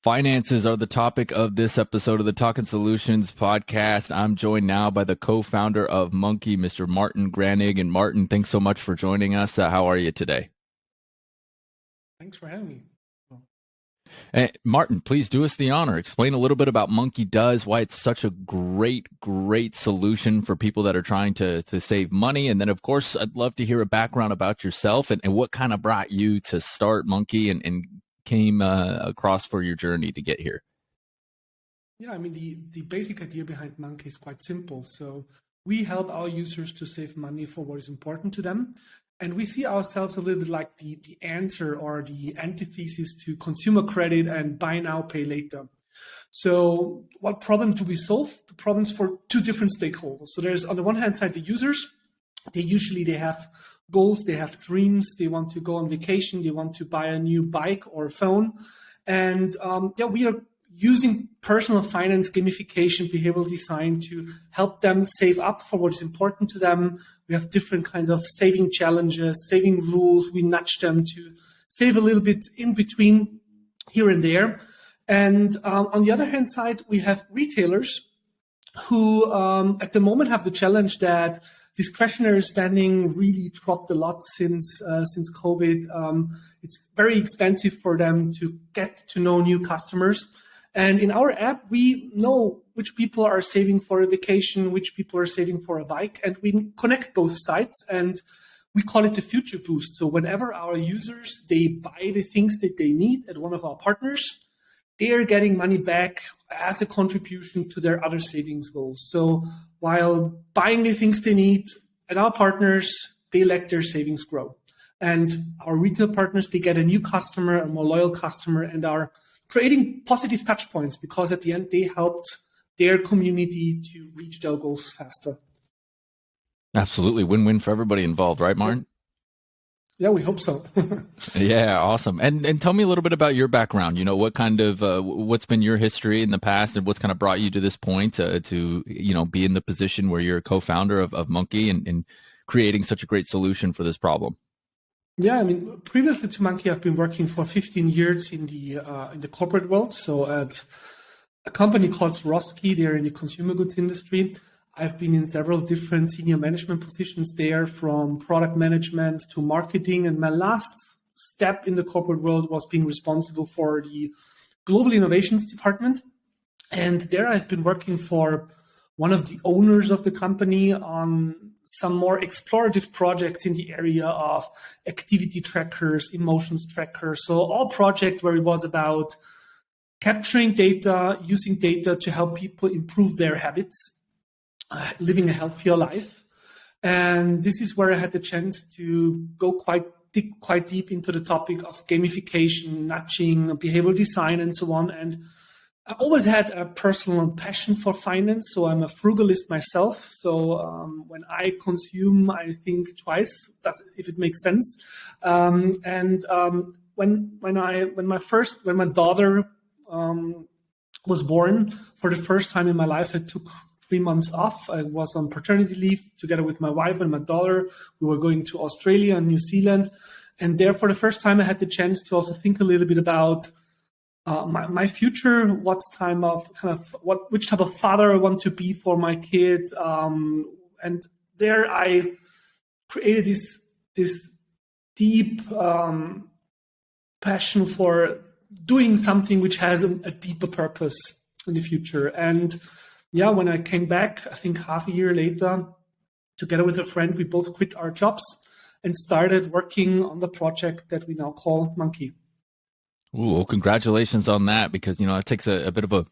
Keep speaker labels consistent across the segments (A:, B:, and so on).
A: Finances are the topic of this episode of the Talkin Solutions podcast. I'm joined now by the co-founder of Monkee, Mr. Martin Granig. And Martin, thanks so much for joining us. How are you today?
B: Thanks for having me.
A: Hey, Martin, please do us the honor. Explain a little bit about Monkee does, why it's such a great solution for people that are trying to save money. And then, of course, I'd love to hear a background about yourself and what kind of brought you to start Monkee and came across for your journey to get here.
B: Yeah, I mean, the basic idea behind Monkee is quite simple. So we help our users to save money for what is important to them. And we see ourselves a little bit like the answer or the antithesis to consumer credit and buy now, pay later. So what problem do we solve? The problems for two different stakeholders. So there's on the one hand side, the users. They have goals, they have dreams, they want to go on vacation, they want to buy a new bike or phone. And we are using personal finance, gamification, behavioral design to help them save up for what is important to them. We have different kinds of saving challenges, saving rules. We nudge them to save a little bit in between here and there. And on the other hand side, we have retailers who at the moment have the challenge that discretionary spending really dropped a lot since COVID. It's very expensive for them to get to know new customers. And in our app, we know which people are saving for a vacation, which people are saving for a bike, and we connect both sides, and we call it the future boost. So whenever our users, they buy the things that they need at one of our partners, they are getting money back as a contribution to their other savings goals. So while buying the things they need at our partners, they let their savings grow. And our retail partners, they get a new customer, a more loyal customer, and are creating positive touch points because at the end, they helped their community to reach their goals faster.
A: Absolutely. Win-win for everybody involved, right, Martin?
B: Yeah, we hope so.
A: Yeah, awesome. And tell me a little bit about your background. You know, what kind of what's been your history in the past, and what's kind of brought you to this point to be in the position where you're a co-founder of Monkee and creating such a great solution for this problem.
B: Yeah, I mean, previously to Monkee, I've been working for 15 years in the corporate world. So at a company called Swarovski, they're in the consumer goods industry. I've been in several different senior management positions there, from product management to marketing. And my last step in the corporate world was being responsible for the global innovations department. And there I've been working for one of the owners of the company on some more explorative projects in the area of activity trackers, emotions trackers. So all projects where it was about capturing data, using data to help people improve their habits, living a healthier life. And this is where I had the chance to go quite deep into the topic of gamification, nudging, behavioral design, and so on. And I always had a personal passion for finance, so I'm a frugalist myself. So when I consume, I think twice if it makes sense. When my daughter was born, for the first time in my life, I took 3 months off. I was on paternity leave together with my wife and my daughter. We were going to Australia and New Zealand, and there, for the first time, I had the chance to also think a little bit about my future, which type of father I want to be for my kid. And there I created this deep passion for doing something which has a deeper purpose in the future. And yeah, when I came back, I think half a year later, together with a friend, we both quit our jobs and started working on the project that we now call Monkee.
A: Ooh, well, congratulations on that, because, it takes a bit of a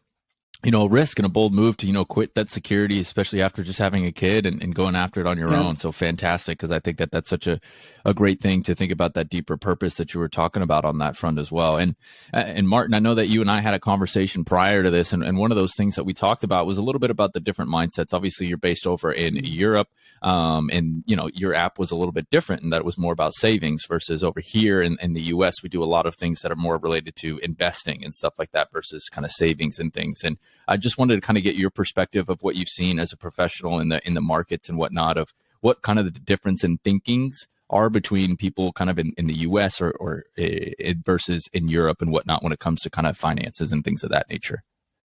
A: risk and a bold move to, quit that security, especially after just having a kid and going after it on your own. So fantastic, because I think that that's such a great thing to think about, that deeper purpose that you were talking about on that front as well. And Martin, I know that you and I had a conversation prior to this, and one of those things that we talked about was a little bit about the different mindsets. Obviously, you're based over in Europe, and your app was a little bit different in that it was more about savings versus over here in the US, we do a lot of things that are more related to investing and stuff like that versus kind of savings and things. And I just wanted to kind of get your perspective of what you've seen as a professional in the markets and whatnot, of what kind of the difference in thinkings are between people kind of in the US or versus in Europe and whatnot when it comes to kind of finances and things of that nature?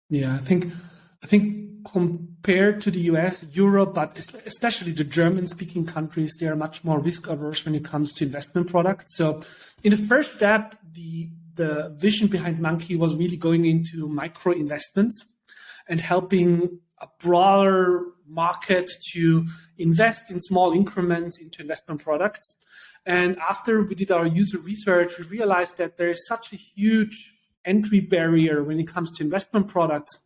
B: Yeah, I think compared to the US, Europe, but especially the German-speaking countries, they are much more risk-averse when it comes to investment products. So in the first step, the vision behind Monkee was really going into micro investments and helping a broader market to invest in small increments into investment products. And after we did our user research, we realized that there is such a huge entry barrier when it comes to investment products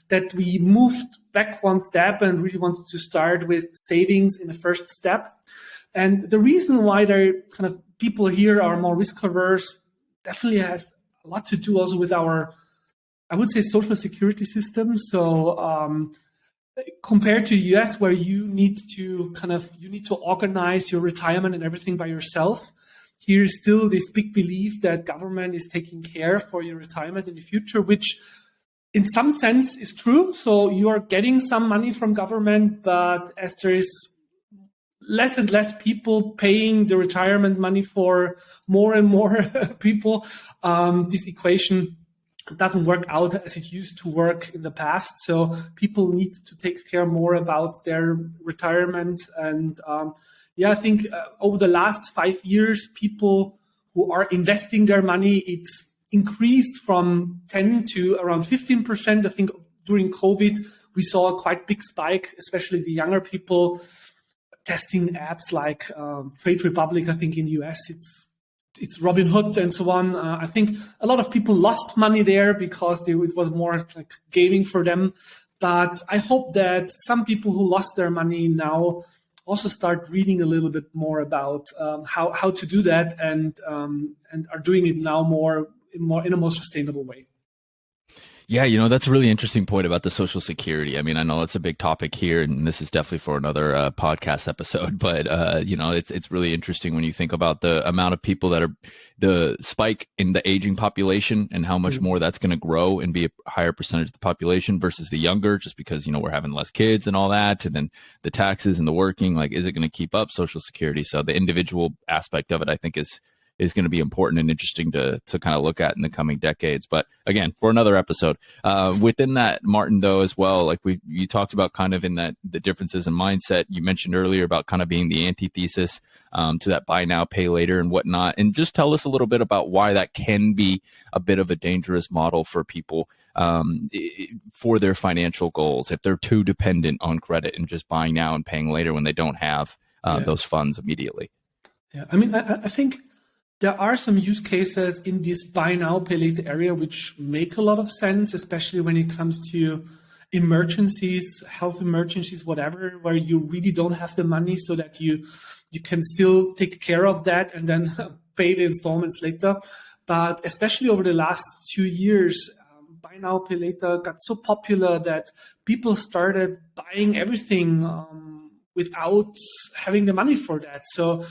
B: that we moved back one step and really wanted to start with savings in the first step. And the reason why there kind of people here are more risk averse definitely has a lot to do also with our, I would say, social security system. So compared to the US, where you need to organize your retirement and everything by yourself, here is still this big belief that government is taking care for your retirement in the future, which in some sense is true. So you are getting some money from government, but as there is less and less people paying the retirement money for more and more people, this equation doesn't work out as it used to work in the past. So people need to take care more about their retirement. And I think over the last 5 years, people who are investing their money, it's increased from 10 to around 15%. I think during COVID, we saw a quite big spike, especially the younger people testing apps like Trade Republic. I think in the US, it's Robinhood and so on. I think a lot of people lost money there because it was more like gaming for them. But I hope that some people who lost their money now also start reading a little bit more about how to do that and are doing it now in a more sustainable way.
A: Yeah, that's a really interesting point about the Social Security. I mean, I know it's a big topic here, and this is definitely for another podcast episode. But it's really interesting when you think about the amount of people that are the spike in the aging population and how much more that's going to grow and be a higher percentage of the population versus the younger, just because we're having less kids and all that, and then the taxes and the working. Like, is it going to keep up Social Security? So the individual aspect of it, I think, is going to be important and interesting to kind of look at in the coming decades. But again, for another episode. Within that, Martin, though, as well, like you talked about kind of in that the differences in mindset. You mentioned earlier about kind of being the antithesis to that buy now, pay later and whatnot. And just tell us a little bit about why that can be a bit of a dangerous model for people for their financial goals, if they're too dependent on credit and just buying now and paying later when they don't have those funds immediately.
B: Yeah, I mean, I think there are some use cases in this buy now, pay later area which make a lot of sense, especially when it comes to emergencies, health emergencies, whatever, where you really don't have the money so that you can still take care of that and then pay the installments later. But especially over the last 2 years, buy now, pay later got so popular that people started buying everything without having the money for that. So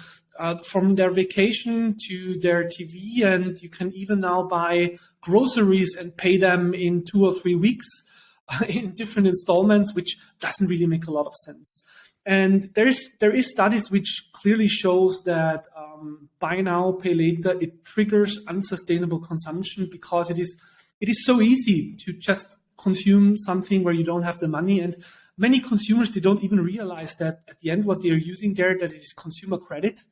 B: from their vacation to their TV, and you can even now buy groceries and pay them in 2 or 3 weeks in different installments, which doesn't really make a lot of sense. And there is studies which clearly shows that buy now, pay later, it triggers unsustainable consumption because it is so easy to just consume something where you don't have the money. And many consumers, they don't even realize that at the end what they are using there, that it is consumer credit.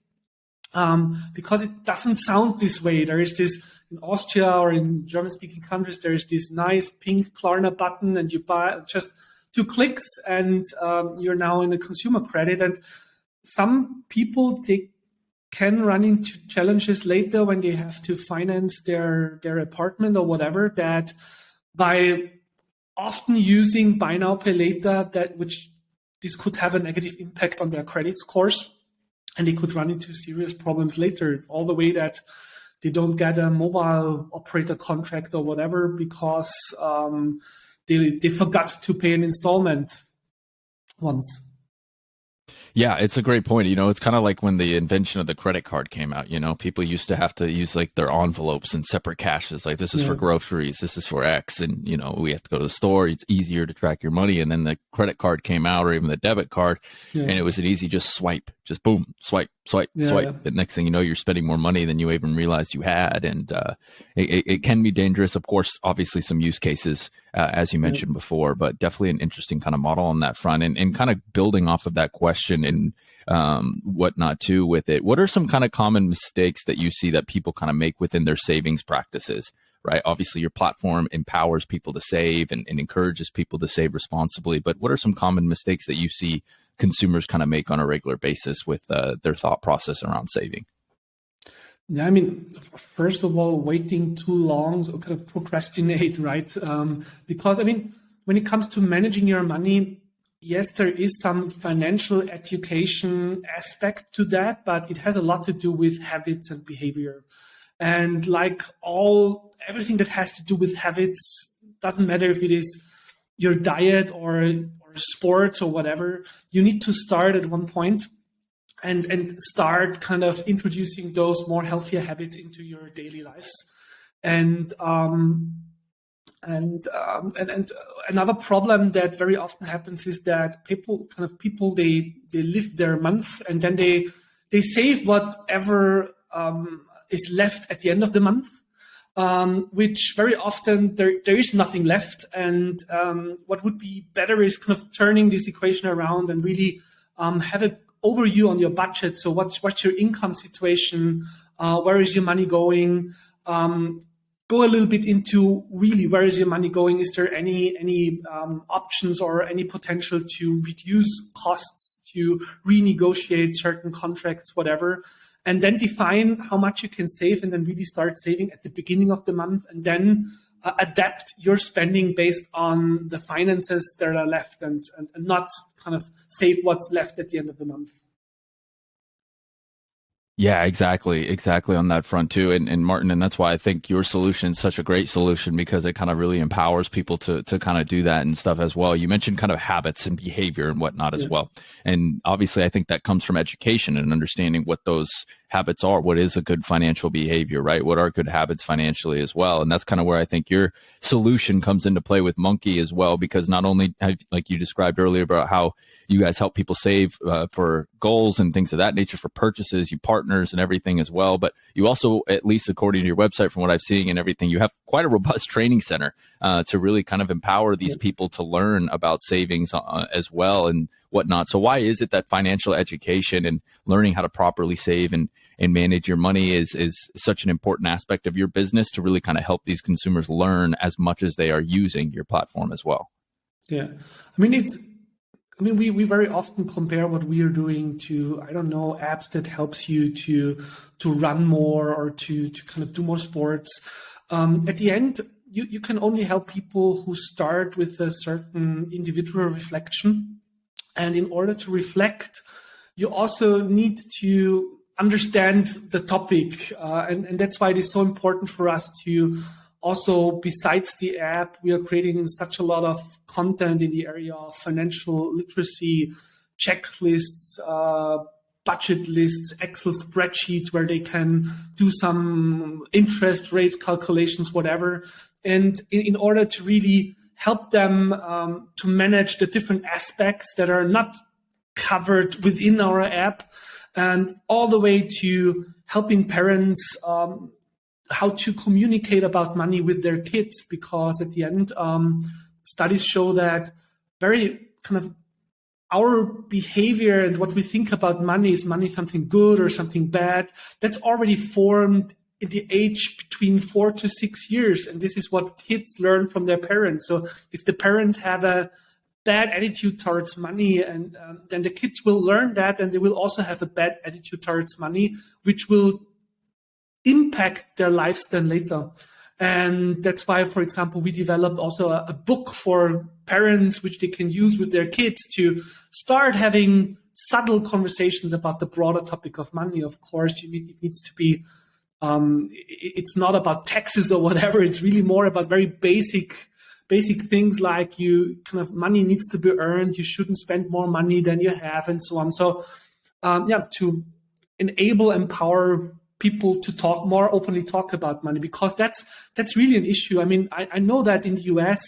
B: Because it doesn't sound this way. There is this in Austria or in German-speaking countries. There is this nice pink Klarna button, and you buy just 2 clicks, and you're now in a consumer credit. And some people, they can run into challenges later when they have to finance their apartment or whatever. That by often using buy now, pay later, this could have a negative impact on their credit scores. And they could run into serious problems later, all the way that they don't get a mobile operator contract or whatever because they forgot to pay an installment once.
A: Yeah, it's a great point. It's kind of like when the invention of the credit card came out. People used to have to use like their envelopes and separate caches. Like, this is for groceries, this is for X, and we have to go to the store. It's easier to track your money. And then the credit card came out, or even the debit card, and it was an easy just swipe, just boom, swipe, swipe, swipe. The next thing you know, you're spending more money than you even realized you had. And it can be dangerous. Of course, obviously some use cases, as you mentioned before, but definitely an interesting kind of model on that front. And kind of building off of that question and whatnot too with it. What are some kind of common mistakes that you see that people kind of make within their savings practices? Right. Obviously, your platform empowers people to save and encourages people to save responsibly. But what are some common mistakes that you see consumers kind of make on a regular basis with their thought process around saving?
B: Yeah, I mean, first of all, waiting too long, so kind of procrastinate, right? Because, I mean, when it comes to managing your money, yes, there is some financial education aspect to that, but it has a lot to do with habits and behavior. And like everything that has to do with habits, doesn't matter if it is your diet or sports or whatever, you need to start at one point and start kind of introducing those more healthier habits into your daily lives. And another problem that very often happens is that people they live their month and then they save whatever is left at the end of the month, which very often there is nothing left. And what would be better is kind of turning this equation around and really have an overview on your budget. So what's your income situation? Where is your money going? Go a little bit into really where is your money going? Is there any options or any potential to reduce costs, to renegotiate certain contracts, whatever? And then define how much you can save and then really start saving at the beginning of the month and then adapt your spending based on the finances that are left and not kind of save what's left at the end of the month.
A: Yeah, exactly on that front too. And Martin, and that's why I think your solution is such a great solution, because it kind of really empowers people to kind of do that and stuff as well. You mentioned kind of habits and behavior and whatnot as well. And obviously I think that comes from education and understanding what those habits are. What is a good financial behavior, right? What are good habits financially as well? And that's kind of where I think your solution comes into play with Monkee as well, because not only have, like you described earlier about how you guys help people save for goals and things of that nature, for purchases, you partners and everything as well. But you also, at least according to your website, from what I've seen and everything, you have quite a robust training center to really kind of empower these people to learn about savings as well and whatnot. So why is it that financial education and learning how to properly save and manage your money is such an important aspect of your business to really kind of help these consumers learn as much as they are using your platform as well?
B: Yeah, we very often compare what we are doing to, I don't know, apps that helps you to run more or to kind of do more sports. At the end, you can only help people who start with a certain individual reflection. And in order to reflect, you also need to understand the topic. And that's why it is so important for us to also, besides the app, we are creating such a lot of content in the area of financial literacy, checklists, budget lists, Excel spreadsheets where they can do some interest rates calculations, whatever. And in order to really help them to manage the different aspects that are not covered within our app, and all the way to helping parents how to communicate about money with their kids, because at the end, studies show that very kind of our behavior and what we think about money, is money something good or something bad, that's already formed in the age between 4 to 6 years. And this is what kids learn from their parents. So if the parents have a bad attitude towards money, and then the kids will learn that, and they will also have a bad attitude towards money, which will impact their lives then later. And that's why, for example, we developed also a book for parents, which they can use with their kids to start having subtle conversations about the broader topic of money. Of course, it needs to be, it's not about taxes or whatever. It's really more about very basic things like money needs to be earned. You shouldn't spend more money than you have, and so on. So, to empower people to more openly talk about money, because that's really an issue. I mean, I know that in the US,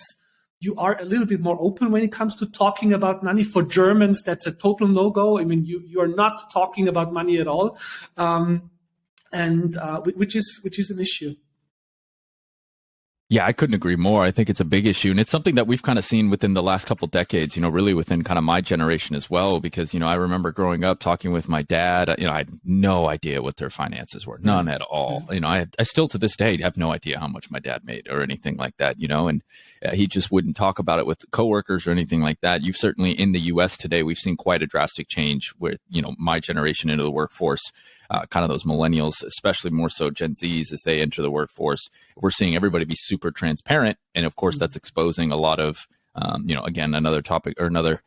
B: you are a little bit more open when it comes to talking about money. For Germans, that's a total no-go. I mean, you are not talking about money at all, which is an issue.
A: Yeah, I couldn't agree more. I think it's a big issue. And it's something that we've kind of seen within the last couple of decades, really within kind of my generation as well. Because, I remember growing up talking with my dad, I had no idea what their finances were, none at all. I still to this day have no idea how much my dad made or anything like that, and he just wouldn't talk about it with coworkers or anything like that. You've certainly in the US today, we've seen quite a drastic change with, my generation into the workforce. Kind of those millennials, especially more so Gen Zs as they enter the workforce. We're seeing everybody be super transparent. And of course, that's exposing a lot of, again, another topic or another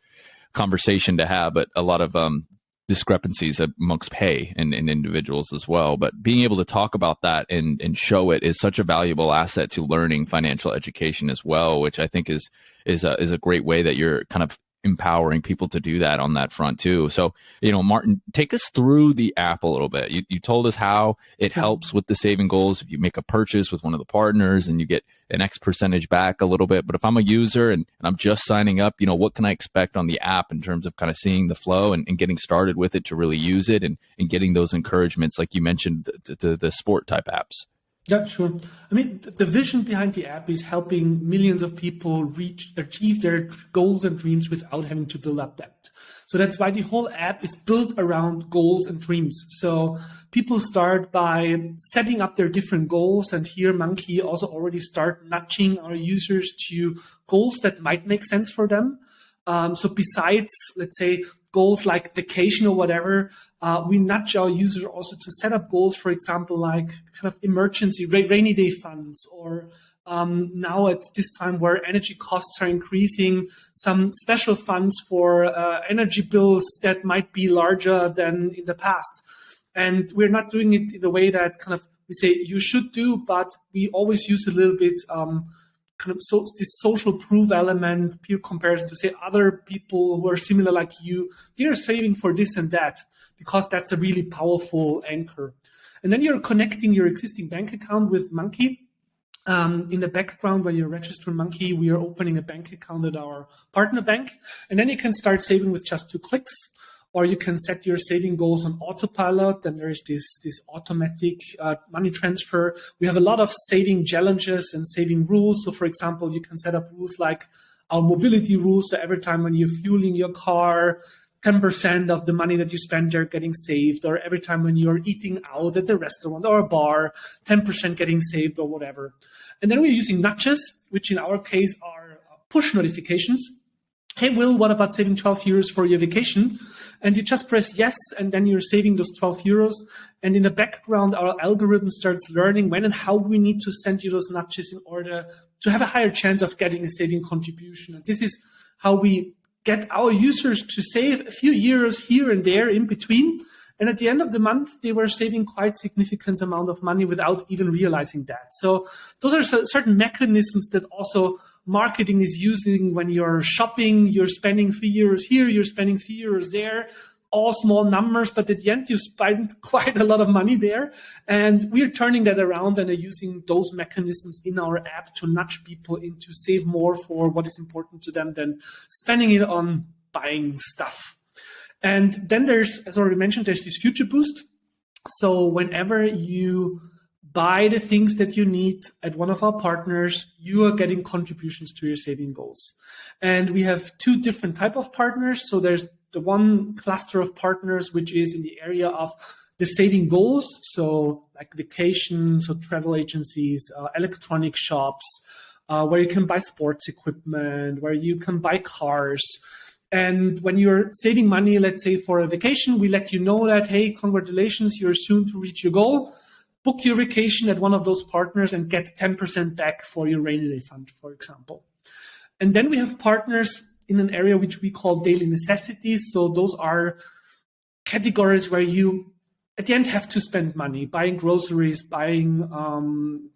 A: conversation to have, but a lot of discrepancies amongst pay and individuals as well. But being able to talk about that and show it is such a valuable asset to learning financial education as well, which I think is a great way that you're kind of empowering people to do that on that front too. So, Martin, take us through the app a little bit. You told us how it helps with the saving goals. If you make a purchase with one of the partners and you get an X percentage back a little bit, but if I'm a user and I'm just signing up, what can I expect on the app in terms of kind of seeing the flow and getting started with it to really use it and getting those encouragements, like you mentioned, to the sport type apps?
B: Yeah, sure. I mean, the vision behind the app is helping millions of people achieve their goals and dreams without having to build up debt. So that's why the whole app is built around goals and dreams. So people start by setting up their different goals. And here Monkee also already start nudging our users to goals that might make sense for them. So besides, let's say, goals like vacation or whatever, we nudge our users also to set up goals, for example, like kind of emergency rainy day funds, or now at this time where energy costs are increasing, some special funds for energy bills that might be larger than in the past. And we're not doing it in the way that kind of we say you should do, but we always use a little bit kind of this social proof element, peer comparison, to say other people who are similar like you, they're saving for this and that, because that's a really powerful anchor. And then you're connecting your existing bank account with Monkee. In the background, when you register Monkee, we are opening a bank account at our partner bank. And then you can start saving with just 2 clicks. Or you can set your saving goals on autopilot. Then there's this automatic money transfer. We have a lot of saving challenges and saving rules. So for example, you can set up rules like our mobility rules. So every time when you're fueling your car, 10% of the money that you spend are getting saved. Or every time when you're eating out at a restaurant or a bar, 10% getting saved or whatever. And then we're using nudges, which in our case are push notifications. Hey, Will, what about saving 12 euros for your vacation? And you just press yes, and then you're saving those 12 euros. And in the background, our algorithm starts learning when and how we need to send you those nudges in order to have a higher chance of getting a saving contribution. And this is how we get our users to save a few euros here and there in between. And at the end of the month, they were saving quite significant amount of money without even realizing that. So those are certain mechanisms that also marketing is using when you're shopping. You're spending 3 euros here, you're spending 3 euros there, all small numbers, but at the end you spend quite a lot of money there. And we're turning that around and are using those mechanisms in our app to nudge people in to save more for what is important to them than spending it on buying stuff. And then there's, as already mentioned, there's this future boost. So whenever you buy the things that you need at one of our partners, you are getting contributions to your saving goals. And we have 2 different type of partners. So there's the one cluster of partners, which is in the area of the saving goals. So like vacations, so travel agencies, electronic shops, where you can buy sports equipment, where you can buy cars. And when you're saving money, let's say for a vacation, we let you know that, hey, congratulations, you're soon to reach your goal. Book your vacation at one of those partners and get 10% back for your rainy day fund, for example. And then we have partners in an area which we call daily necessities. So those are categories where you, at the end, have to spend money, buying groceries, buying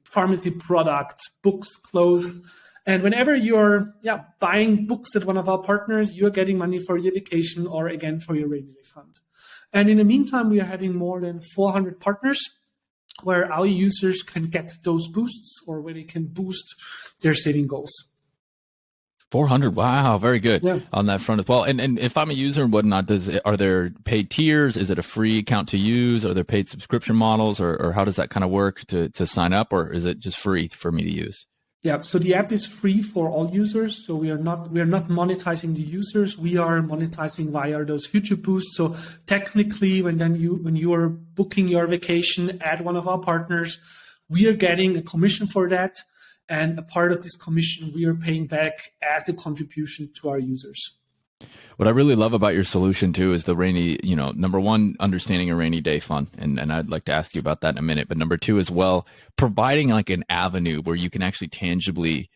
B: pharmacy products, books, clothes. And whenever you're buying books at one of our partners, you're getting money for your vacation or, again, for your rainy day fund. And in the meantime, we are having more than 400 partners where our users can get those boosts or where they can boost their saving goals.
A: 400. Wow, very good
B: Yeah.
A: on that front as well. And if I'm a user and whatnot, are there paid tiers? Is it a free account to use? Are there paid subscription models, or how does that kind of work to sign up, or is it just free for me to use?
B: Yeah, so the app is free for all users. So we are not monetizing the users. We are monetizing via those future boosts. So technically, when you are booking your vacation at one of our partners, we are getting a commission for that, and a part of this commission we are paying back as a contribution to our users.
A: What I really love about your solution too is the rainy, number one, understanding a rainy day fund. And I'd like to ask you about that in a minute. But number two as well, providing like an avenue where you can actually tangibly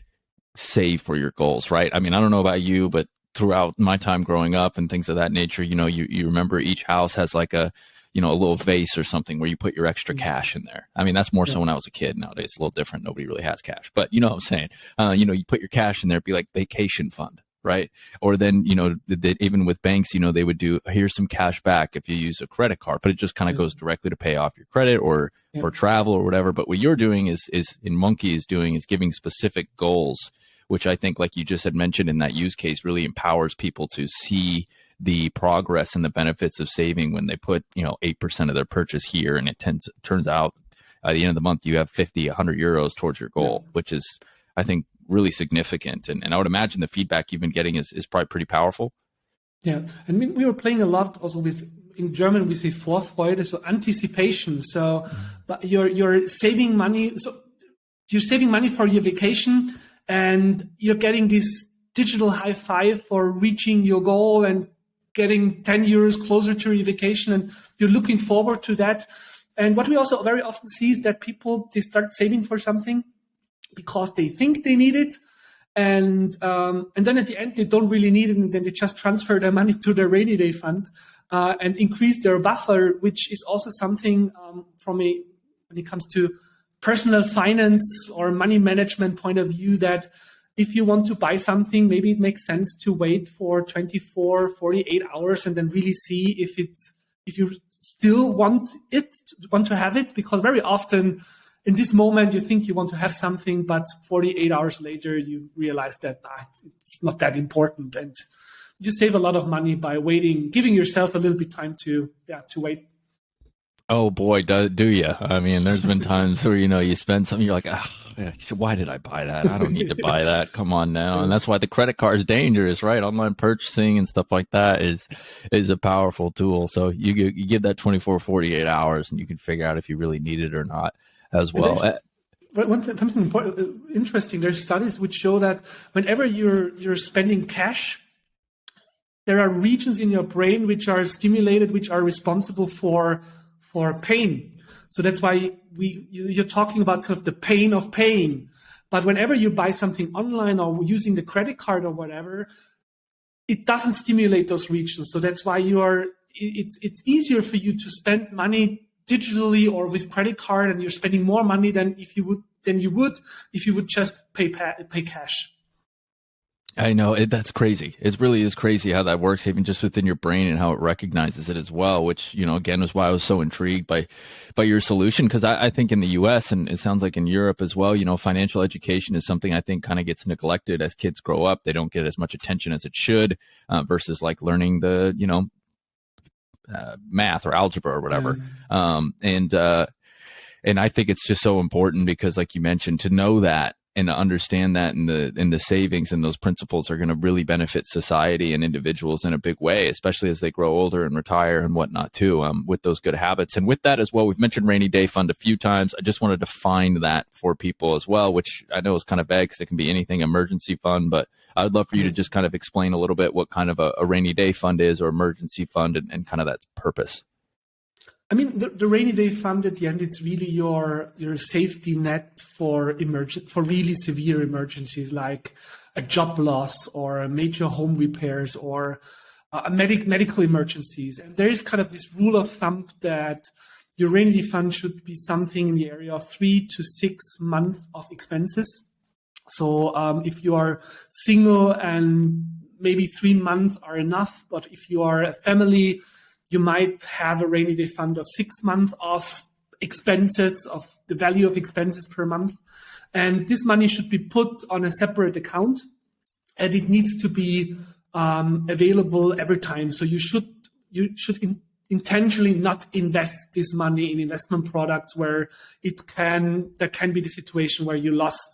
A: save for your goals, right? I mean, I don't know about you, but throughout my time growing up and things of that nature, you remember each house has like a little vase or something where you put your extra cash in there. I mean, that's more so when I was a kid. Nowadays, it's a little different. Nobody really has cash, but you know what I'm saying? You put your cash in there, it'd be like vacation fund. Right. Or then, even with banks, they would do, here's some cash back if you use a credit card, but it just kind of goes directly to pay off your credit or for travel or whatever. But what you're doing is in Monkee is giving specific goals, which I think, like you just had mentioned in that use case, really empowers people to see the progress and the benefits of saving when they put, 8% of their purchase here. And it turns out at the end of the month, you have 50, 100 euros towards your goal, which is, I think, really significant. And I would imagine the feedback you've been getting is probably pretty powerful.
B: Yeah. And we were playing a lot also with, in German, we say Vorfreude, so anticipation. So but you're saving money. So you're saving money for your vacation and you're getting this digital high five for reaching your goal and getting 10 euros closer to your vacation. And you're looking forward to that. And what we also very often see is that people, they start saving for something because they think they need it, and then at the end they don't really need it, and then they just transfer their money to their rainy day fund and increase their buffer, which is also something when it comes to personal finance or money management point of view, that if you want to buy something, maybe it makes sense to wait for 24, 48 hours and then really see if you still want to have it, because very often in this moment, you think you want to have something, but 48 hours later, you realize that it's not that important. And you save a lot of money by waiting, giving yourself a little bit time to wait.
A: Oh boy, do you? I mean, there's been times where, you spend something, you're like, why did I buy that? I don't need to buy that. Come on now. And that's why the credit card is dangerous, right? Online purchasing and stuff like that is a powerful tool. So you give that 24, 48 hours and you can figure out if you really need it or not as well.
B: Something important, interesting. There's studies which show that whenever you're spending cash, there are regions in your brain which are stimulated, which are responsible for pain. So that's why you're talking about kind of the pain of paying. But whenever you buy something online or using the credit card or whatever, it doesn't stimulate those regions. So that's why it's easier for you to spend money digitally or with credit card, and you're spending more money than you would if you would just pay cash.
A: I know that's crazy. It really is crazy how that works, even just within your brain and how it recognizes it as well, which, again, was why I was so intrigued by your solution. Because I think in the US, and it sounds like in Europe as well, financial education is something I think kind of gets neglected as kids grow up. They don't get as much attention as it should versus like learning the, math or algebra or whatever. And I think it's just so important because, like you mentioned, to know that and to understand that and the savings and those principles are going to really benefit society and individuals in a big way, especially as they grow older and retire and whatnot too, with those good habits. And with that as well, we've mentioned rainy day fund a few times. I just wanted to define that for people as well, which I know is kind of vague because it can be anything emergency fund, but I would love for you to just kind of explain a little bit what kind of a rainy day fund is, or emergency fund, and kind of that purpose.
B: I mean, the rainy day fund at the end, it's really your safety net for really severe emergencies like a job loss or a major home repairs or medical emergencies. And there is kind of this rule of thumb that your rainy day fund should be something in the area of 3 to 6 months of expenses. So if you are single, and maybe 3 months are enough, but if you are a family, you might have a rainy day fund of 6 months of expenses, of the value of expenses per month. And this money should be put on a separate account. and it needs to be available every time. So you should intentionally not invest this money in investment products where there can be the situation where you lost,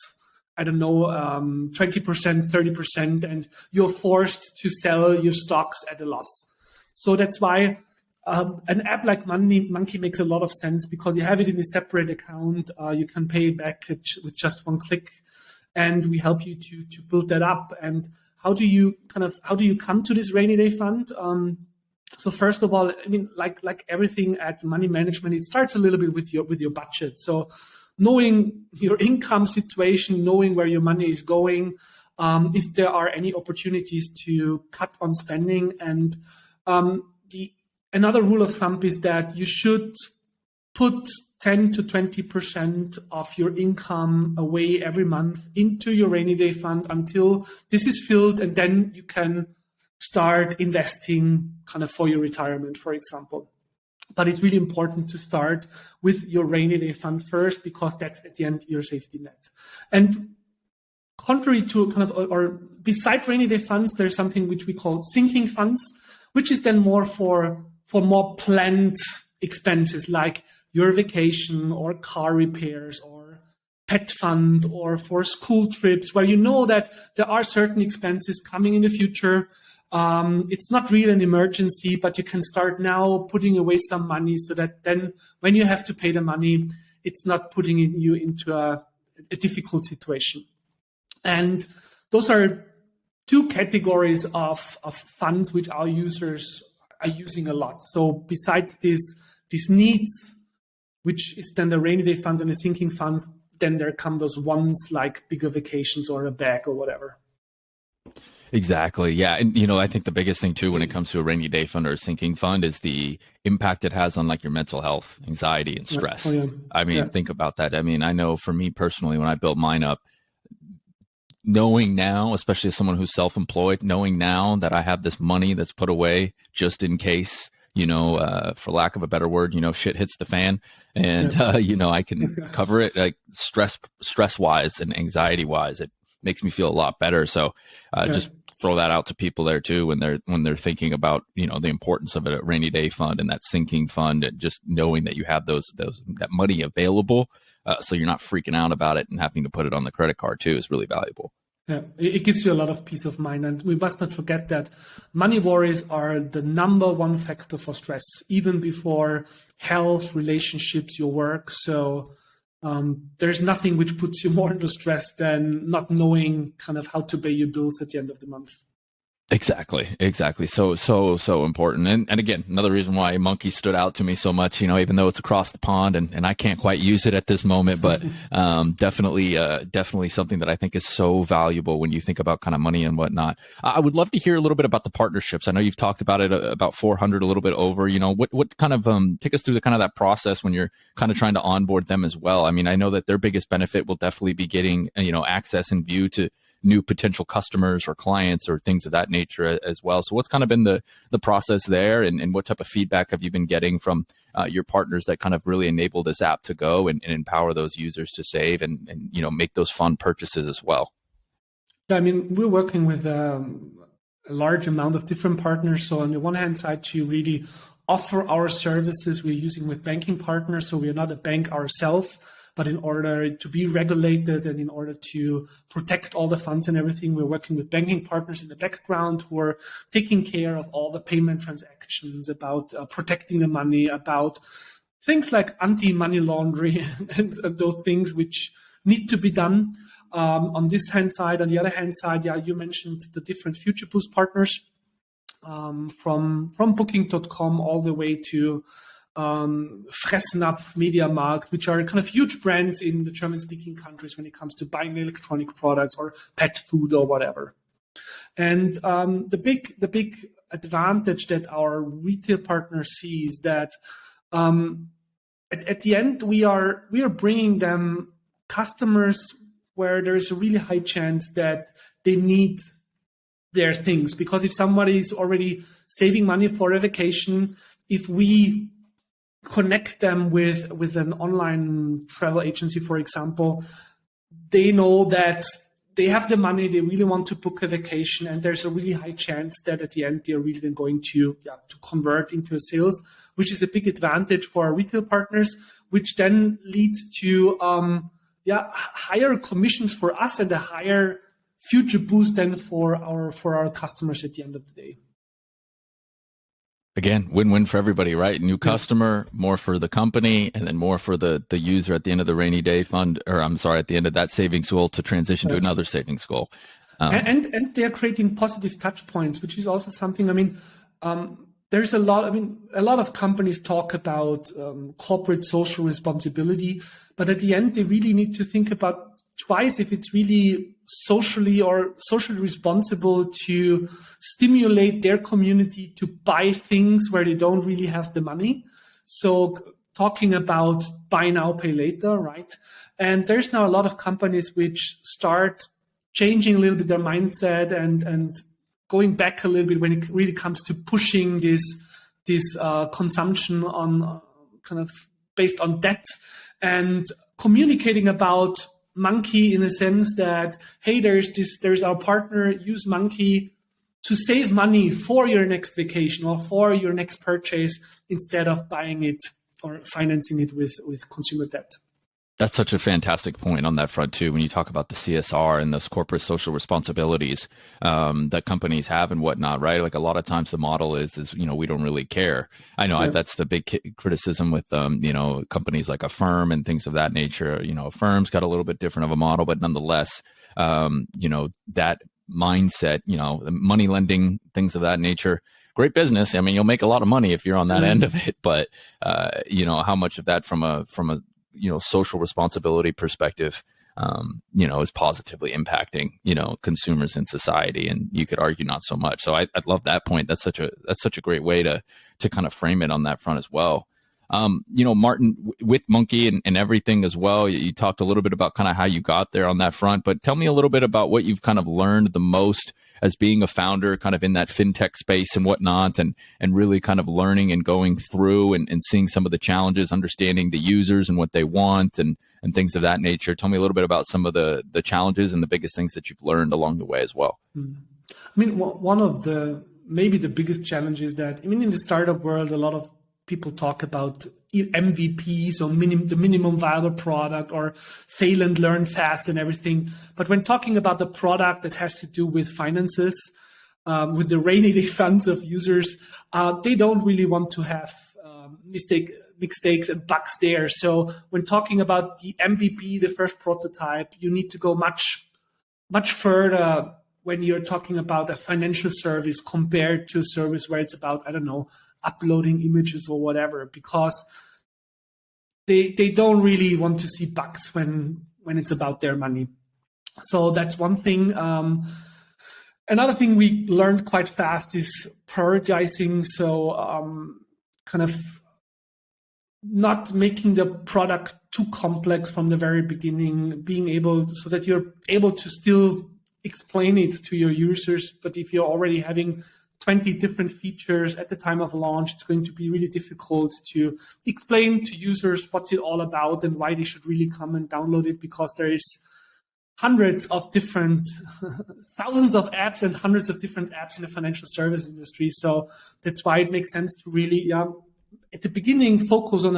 B: I don't know, 20%, 30%, and you're forced to sell your stocks at a loss. So that's why an app like Monkee makes a lot of sense, because you have it in a separate account. You can pay it back with just one click, and we help you to build that up. And how do you come to this rainy day fund? So first of all, I mean, like everything at money management, it starts a little bit with your budget. So knowing your income situation, knowing where your money is going, if there are any opportunities to cut on spending. And another rule of thumb is that you should put 10 to 20% of your income away every month into your rainy day fund until this is filled, and then you can start investing kind of for your retirement, for example. But it's really important to start with your rainy day fund first, because that's at the end your safety net. And contrary to or beside rainy day funds, there's something which we call sinking funds, which is then more for more planned expenses like your vacation or car repairs or pet fund or for school trips, where you know that there are certain expenses coming in the future. It's not really an emergency, but you can start now putting away some money so that then when you have to pay the money, it's not putting you into a difficult situation. And those are two categories of funds which our users are using a lot. So besides these needs, which is then the rainy day fund and the sinking funds, then there come those ones like bigger vacations or a bag or whatever.
A: Exactly. Yeah. And, I think the biggest thing too, when it comes to a rainy day fund or a sinking fund, is the impact it has on like your mental health, anxiety, and stress. I mean, think about that. I mean, I know for me personally, when I built mine up, knowing now, especially as someone who's self-employed, knowing now that I have this money that's put away just in case, for lack of a better word, shit hits the fan, and, I can cover it, like stress wise and anxiety wise. It makes me feel a lot better. So just throw that out to people there too, when they're thinking about, the importance of a rainy day fund and that sinking fund, and just knowing that you have that money available. So you're not freaking out about it and having to put it on the credit card too is really valuable.
B: Yeah, it gives you a lot of peace of mind. And we must not forget that money worries are the number one factor for stress, even before health, relationships, your work. So there's nothing which puts you more under stress than not knowing kind of how to pay your bills at the end of the month.
A: Exactly. So important. And again, another reason why Monkee stood out to me so much, even though it's across the pond and I can't quite use it at this moment, but definitely something that I think is so valuable when you think about kind of money and whatnot. I would love to hear a little bit about the partnerships. I know you've talked about it, about 400, a little bit over, what kind of, take us through the kind of that process when you're kind of trying to onboard them as well. I mean, I know that their biggest benefit will definitely be getting, access and view to new potential customers or clients or things of that nature as well. So what's kind of been the process there, and what type of feedback have you been getting from your partners that kind of really enable this app to go and empower those users to save and make those fun purchases as well?
B: Yeah, I mean, we're working with a large amount of different partners. So on the one hand side, to really offer our services, we're using with banking partners. So we are not a bank ourselves, but in order to be regulated and in order to protect all the funds and everything, we're working with banking partners in the background who are taking care of all the payment transactions, about protecting the money, about things like anti-money laundering and those things which need to be done on this hand side. On the other hand side, yeah, you mentioned the different Future Boost partners from Booking.com all the way to Fressnapf, MediaMarkt, which are kind of huge brands in the German-speaking countries when it comes to buying electronic products or pet food or whatever. And the big advantage that our retail partners see is that at the end we are bringing them customers where there is a really high chance that they need their things. Because if somebody is already saving money for a vacation, if we connect them with an online travel agency, for example, they know that they have the money, they really want to book a vacation, and there's a really high chance that at the end they're really then going to convert into a sales, which is a big advantage for our retail partners, which then leads to higher commissions for us and a higher future boost then for our customers at the end of the day.
A: Again, win-win for everybody, right? New customer, more for the company, and then more for the user at the end of the rainy day fund, or I'm sorry, at the end of that savings goal to transition to another savings goal.
B: And they're creating positive touch points, which is also something, there's a lot of companies talk about corporate social responsibility, but at the end, they really need to think about twice if it's really socially responsible to stimulate their community to buy things where they don't really have the money. So talking about buy now, pay later, right? And there's now a lot of companies which start changing a little bit their mindset and going back a little bit when it really comes to pushing this consumption on kind of based on debt and communicating about Monkee in a sense that, hey, there's our partner, use Monkee to save money for your next vacation or for your next purchase instead of buying it or financing it with consumer debt.
A: That's such a fantastic point on that front too. When you talk about the CSR and those corporate social responsibilities that companies have and whatnot, right? Like a lot of times the model is we don't really care. I know that's the big criticism with companies like Affirm and things of that nature. Affirm's got a little bit different of a model, but nonetheless, that mindset, money lending, things of that nature. Great business. You'll make a lot of money if you're on that end of it, but how much of that from a social responsibility perspective, is positively impacting, consumers in society. And you could argue not so much. So I love that point. That's such a great way to kind of frame it on that front as well. Martin, with Monkee and everything as well, you talked a little bit about kind of how you got there on that front, but tell me a little bit about what you've kind of learned the most as being a founder kind of in that fintech space and whatnot, and really kind of learning and going through and seeing some of the challenges, understanding the users and what they want and things of that nature. Tell me a little bit about some of the challenges and the biggest things that you've learned along the way as well.
B: One of maybe the biggest challenges that, in the startup world, a lot of people talk about MVPs or the minimum viable product or fail and learn fast and everything. But when talking about the product that has to do with finances, with the rainy day funds of users, they don't really want to have mistakes and bugs there. So when talking about the MVP, the first prototype, you need to go much, much further when you're talking about a financial service compared to a service where it's about, uploading images or whatever, because they don't really want to see bugs when it's about their money. So that's one thing. Another thing we learned quite fast is prioritizing. So kind of not making the product too complex from the very beginning, being able so that you're able to still explain it to your users. But if you're already having 20 different features at the time of launch, it's going to be really difficult to explain to users what's it all about and why they should really come and download it, because there is hundreds of different, thousands of apps and hundreds of different apps in the financial service industry. So that's why it makes sense to really, at the beginning, focus on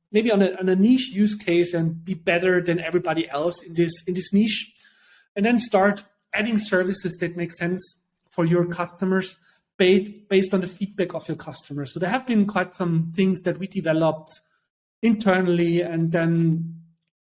B: maybe on a niche use case and be better than everybody else in this niche, and then start adding services that make sense for your customers based on the feedback of your customers. So there have been quite some things that we developed internally and then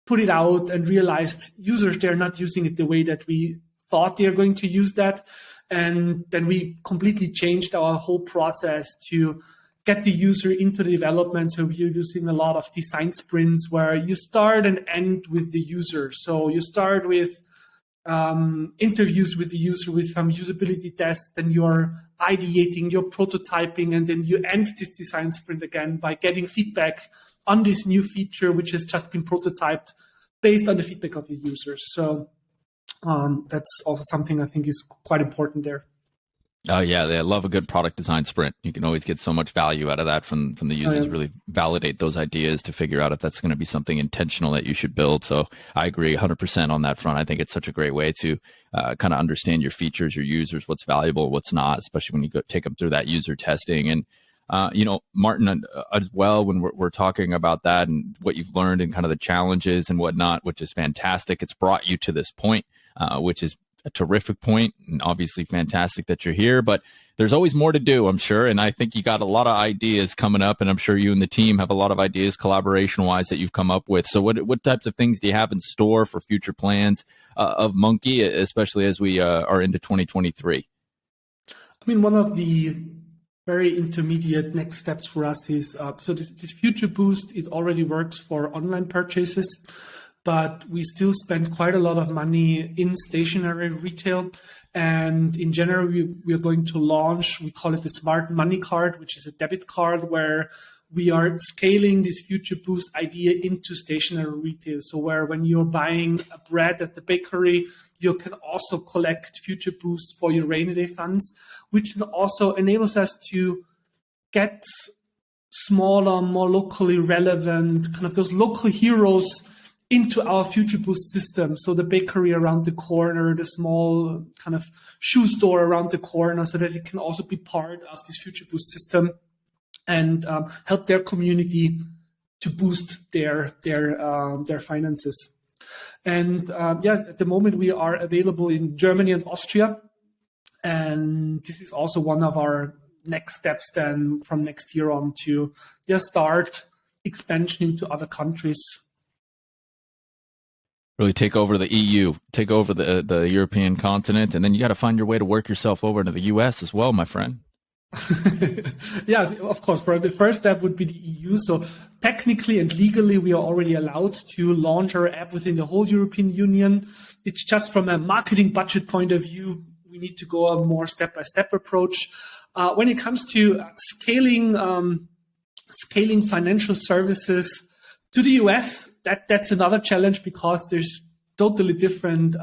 B: put it out and realized users, they're not using it the way that we thought they're going to use that. And then we completely changed our whole process to get the user into the development. So we're using a lot of design sprints where you start and end with the user. So you start with interviews with the user with some usability tests, then you're ideating, you're prototyping, and then you end this design sprint again by getting feedback on this new feature, which has just been prototyped based on the feedback of your users. So that's also something I think is quite important there.
A: Oh yeah, I love a good product design sprint. You can always get so much value out of that from the
B: Oh,
A: users.
B: yeah.
A: Really validate those ideas to figure out if that's going to be something intentional that you should build. So I agree 100% on that front. I think it's such a great way to kind of understand your features, your users, what's valuable, what's not, especially when you go take them through that user testing. And Martin, as well, when we're talking about that and what you've learned and kind of the challenges and whatnot, which is fantastic. It's brought you to this point, which is a terrific point, and obviously fantastic that you're here, but there's always more to do, I'm sure. And I think you got a lot of ideas coming up, and I'm sure you and the team have a lot of ideas collaboration wise that you've come up with. So what types of things do you have in store for future plans of Monkee, especially as we are into 2023?
B: I mean, one of the very intermediate next steps for us is so this future boost, it already works for online purchases, but we still spend quite a lot of money in stationary retail. And in general, we are going to launch, we call it the Smart Money Card, which is a debit card where we are scaling this future boost idea into stationary retail. So where when you're buying a bread at the bakery, you can also collect future boost for your rainy day funds, which also enables us to get smaller, more locally relevant, kind of those local heroes into our future boost system. So the bakery around the corner, the small kind of shoe store around the corner, so that it can also be part of this future boost system and help their community to boost their finances. And at the moment we are available in Germany and Austria, and this is also one of our next steps then from next year on to start expansion into other countries.
A: Really take over the EU, take over the European continent, and then you got to find your way to work yourself over to the US as well, my friend.
B: Yes, of course. For the first step would be the EU. So technically and legally, we are already allowed to launch our app within the whole European Union. It's just from a marketing budget point of view, we need to go a more step-by-step approach. When it comes to scaling financial services to the US, that's another challenge because there's totally different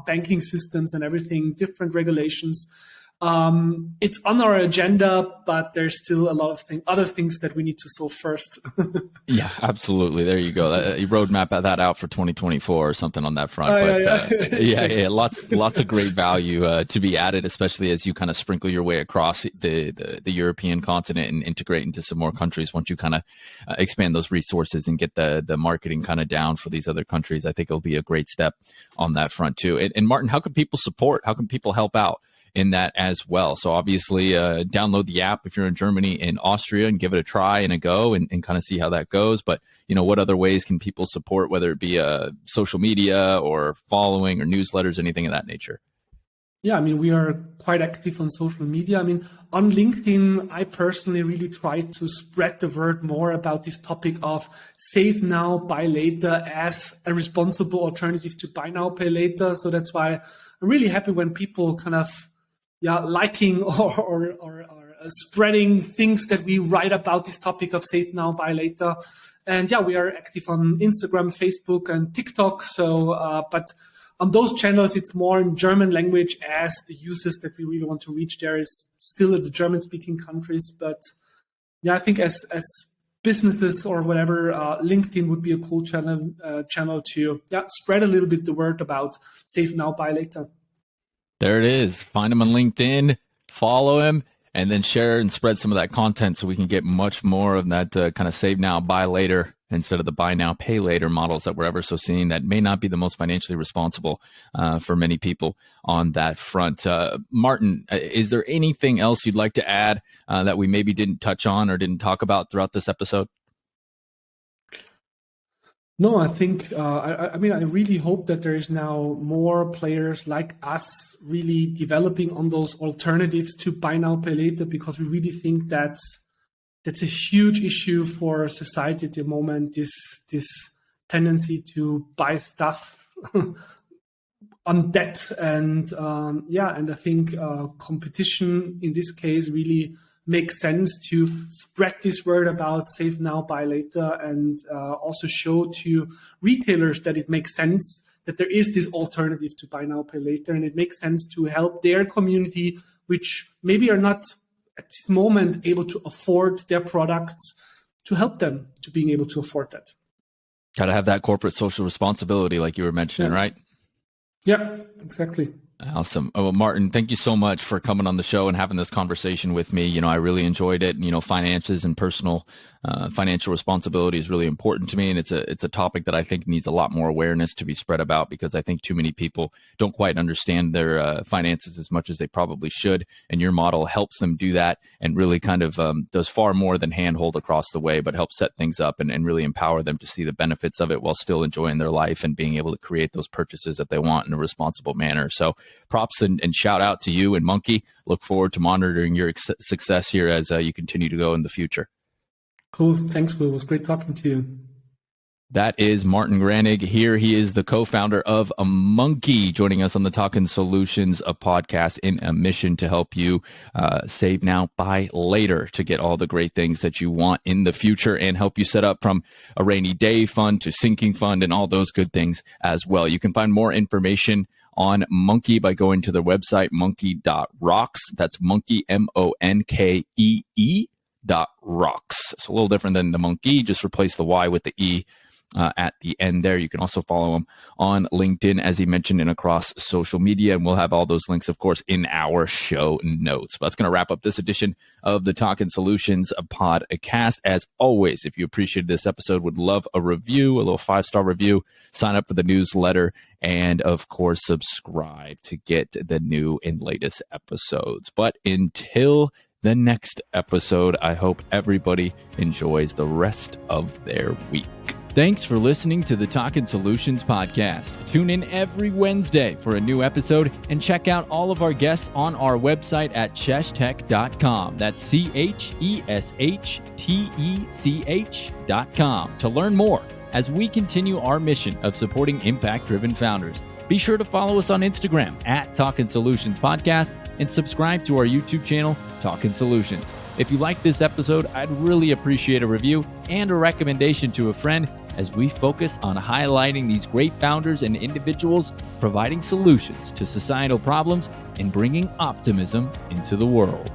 B: banking systems and everything, different regulations. It's on our agenda, but there's still a lot of other things that we need to solve first.
A: Yeah, absolutely. There you go. You roadmap that out for 2024 or something on that front. Yeah. Lots of great value to be added, especially as you kind of sprinkle your way across the European continent and integrate into some more countries. Once you kind of expand those resources and get the marketing kind of down for these other countries, I think it'll be a great step on that front too. And Martin, how can people support? How can people help out in that as well? So obviously download the app if you're in Germany and Austria and give it a try and a go and kind of see how that goes. But what other ways can people support, whether it be social media or following or newsletters, anything of that nature?
B: Yeah, I mean, we are quite active on social media. I mean, on LinkedIn, I personally really try to spread the word more about this topic of save now, buy later as a responsible alternative to buy now, pay later. So that's why I'm really happy when people kind of liking or spreading things that we write about this topic of save now, buy later. And we are active on Instagram, Facebook, and TikTok. So, but on those channels, it's more in German language, as the users that we really want to reach there is still in the German-speaking countries. But I think as businesses or whatever, LinkedIn would be a cool channel to spread a little bit the word about save now, buy later.
A: There it is. Find him on LinkedIn, follow him, and then share and spread some of that content so we can get much more of that kind of save now, buy later instead of the buy now, pay later models that we're ever so seeing that may not be the most financially responsible for many people on that front. Martin, is there anything else you'd like to add that we maybe didn't touch on or didn't talk about throughout this episode?
B: No, I think, I mean, I really hope that there is now more players like us really developing on those alternatives to buy now, pay later, because we really think that's a huge issue for society at the moment, this tendency to buy stuff on debt. And and I think competition in this case really makes sense to spread this word about save now, buy later, and also show to retailers that it makes sense that there is this alternative to buy now, pay later, and it makes sense to help their community which maybe are not at this moment able to afford their products, to help them to being able to afford that.
A: Got to have that corporate social responsibility, like you were mentioning, right?
B: Yeah, exactly.
A: Awesome. Oh, well, Martin, thank you so much for coming on the show and having this conversation with me. I really enjoyed it. Finances and personal financial responsibility is really important to me. And it's a topic that I think needs a lot more awareness to be spread about, because I think too many people don't quite understand their finances as much as they probably should. And your model helps them do that, and really kind of does far more than handhold across the way, but helps set things up and really empower them to see the benefits of it while still enjoying their life and being able to create those purchases that they want in a responsible manner. So props and shout out to you and Monkee. Look forward to monitoring your success here as you continue to go in the future.
B: Cool. Thanks, Will. It was great talking to you.
A: That is Martin Granig here. He is the co-founder of Monkee, joining us on the Talkin Solutions, a podcast in a mission to help you save now, buy later, to get all the great things that you want in the future, and help you set up from a rainy day fund to sinking fund and all those good things as well. You can find more information on Monkee by going to their website, monkee.rocks. That's Monkee, MONKEE.rocks. It's a little different than the monkey. Just replace the Y with the E at the end there. You can also follow him on LinkedIn, as he mentioned, and across social media. And we'll have all those links, of course, in our show notes. But that's going to wrap up this edition of the Talkin Solutions podcast. As always, if you appreciated this episode, would love a review, a little 5-star review, sign up for the newsletter, and of course, subscribe to get the new and latest episodes. But until the next episode, I hope everybody enjoys the rest of their week. Thanks for listening to the Talkin Solutions podcast. Tune in every Wednesday for a new episode, and check out all of our guests on our website at cheshtech.com. That's CHESHTECH.com to learn more as we continue our mission of supporting impact-driven founders. Be sure to follow us on Instagram at Talkin Solutions Podcast, and subscribe to our YouTube channel, Talkin Solutions. If you like this episode, I'd really appreciate a review and a recommendation to a friend, as we focus on highlighting these great founders and individuals providing solutions to societal problems and bringing optimism into the world.